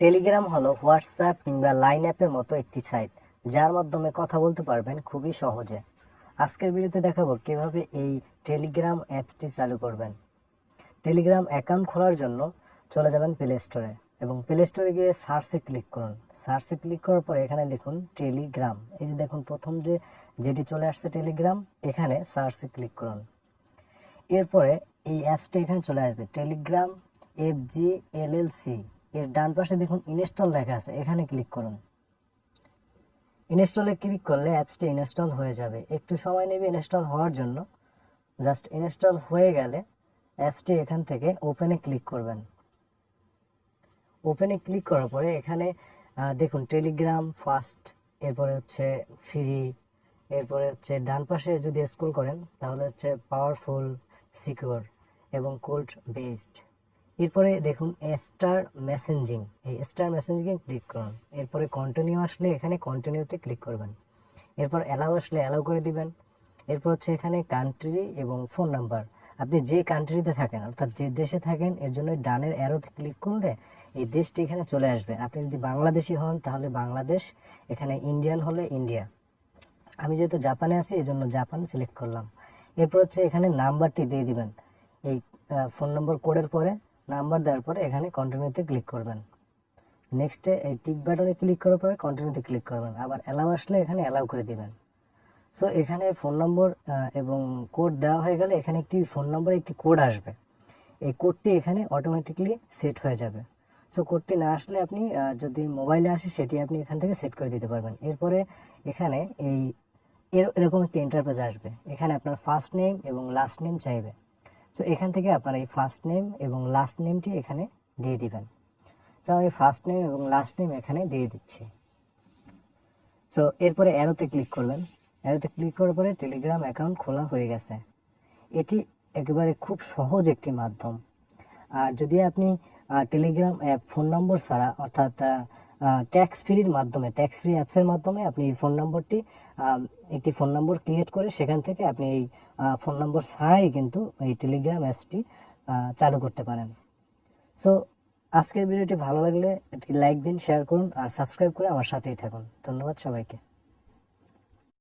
Telegram হলো WhatsApp কিংবা line অ্যাপের মতো একটি সাইট, যার মাধ্যমে কথা বলতে পারবেন খুবই সহজে। আজকের ভিডিওতে দেখাবো কিভাবে এই টেলিগ্রাম অ্যাপটি চালু করবেন। টেলিগ্রাম অ্যাকাউন্ট খোলার জন্য চলে যাবেন প্লে স্টোরে এবং প্লে স্টোরে গিয়ে সার্চে ক্লিক করুন। সার্চে ক্লিক করার পরে এখানে লিখুন টেলিগ্রাম। এই যে দেখুন প্রথম যেটি চলে আসছে টেলিগ্রাম, এখানে সার্চে ক্লিক করুন। এরপরে এই অ্যাপসটা এখানে চলে আসবে, টেলিগ্রাম FGLLC। এর ডান পাশে দেখুন ইনস্টল লেখা আছে, এখানে ক্লিক করুন। ইনস্টলে ক্লিক করলে অ্যাপসটি ইনস্টল হয়ে যাবে। একটু সময় নেবে ইনস্টল হওয়ার জন্য। জাস্ট ইনস্টল হয়ে গেলে অ্যাপসটি এখান থেকে ওপেনে ক্লিক করবেন। ওপেনে ক্লিক করার পরে এখানে দেখুন টেলিগ্রাম ফাস্ট, এরপরে হচ্ছে ফ্রি, এরপরে হচ্ছে ডান পাশে যদি স্ক্রল করেন তাহলে হচ্ছে পাওয়ারফুল, সিকিউর এবং কোল্ড বেসড। এরপরে দেখুন স্টার মেসেঞ্জিং, এই স্টার মেসেঞ্জিংয়ে ক্লিক করুন। এরপরে কন্টিনিউ আসলে এখানে কন্টিনিউতে ক্লিক করবেন। এরপর অ্যালাউ আসলে অ্যালাউ করে দিবেন। এরপর হচ্ছে এখানে কান্ট্রি এবং ফোন নাম্বার, আপনি যে কান্ট্রিতে থাকেন অর্থাৎ যে দেশে থাকেন এর জন্য ডানের অ্যারোতে ক্লিক করলে এই দেশটি এখানে চলে আসবে। আপনি যদি বাংলাদেশি হন তাহলে বাংলাদেশ, এখানে ইন্ডিয়ান হলে ইন্ডিয়া। আমি যেহেতু জাপানে আছি এই জন্য জাপান সিলেক্ট করলাম। এরপর হচ্ছে এখানে নাম্বারটি দিয়ে দিবেন। এই ফোন নম্বর কোডের পরে নাম্বার দেওয়ার পরে এখানে কন্টিনিউতে ক্লিক করবেন। নেক্সটে এই টিক বাটনে ক্লিক করার পরে কন্টিনিউতে ক্লিক করবেন। আবার অ্যালাউ আসলে এখানে অ্যালাউ করে দিবেন। সো এখানে ফোন নম্বর এবং কোড দেওয়া হয়ে গেলে এখানে একটি ফোন নম্বরে একটি কোড আসবে। এই কোডটি এখানে অটোমেটিকলি সেট হয়ে যাবে। সো কোডটি না আসলে আপনি যদি মোবাইলে আসে সেটি আপনি এখান থেকে সেট করে দিতে পারবেন। এরপরে এখানে এরকম একটি ইন্টারফেস আসবে। এখানে আপনার ফার্স্ট নেম এবং লাস্ট নেম চাইবে। সো এখান থেকে আপনার এই ফার্স্ট নেম এবং লাস্ট নেমটি এখানে দিয়ে দিবেন। সো আমি ফার্স্ট নেম এবং লাস্ট নেম এখানে দিয়ে দিচ্ছি। সো এরপরে অ্যারোতে ক্লিক করবেন। অ্যারোতে ক্লিক করার পরে টেলিগ্রাম অ্যাকাউন্ট খোলা হয়ে গেছে। এটি একেবারে খুব সহজ একটি মাধ্যম। আর যদি আপনি টেলিগ্রাম অ্যাপ ফোন নম্বর ছাড়া অর্থাৎ ট্যাক্স ফ্রির মাধ্যমে, ট্যাক্স ফ্রি অ্যাপসের মাধ্যমে আপনি এই ফোন নম্বরটি একটি ফোন নম্বর ক্রিয়েট করে সেখান থেকে আপনি এই ফোন নম্বর ছাড়াই কিন্তু এই টেলিগ্রাম অ্যাপসটি চালু করতে পারেন। সো আজকের ভিডিওটি ভালো লাগলে লাইক দিন, শেয়ার করুন আর সাবস্ক্রাইব করে আমার সাথেই থাকুন। ধন্যবাদ সবাইকে।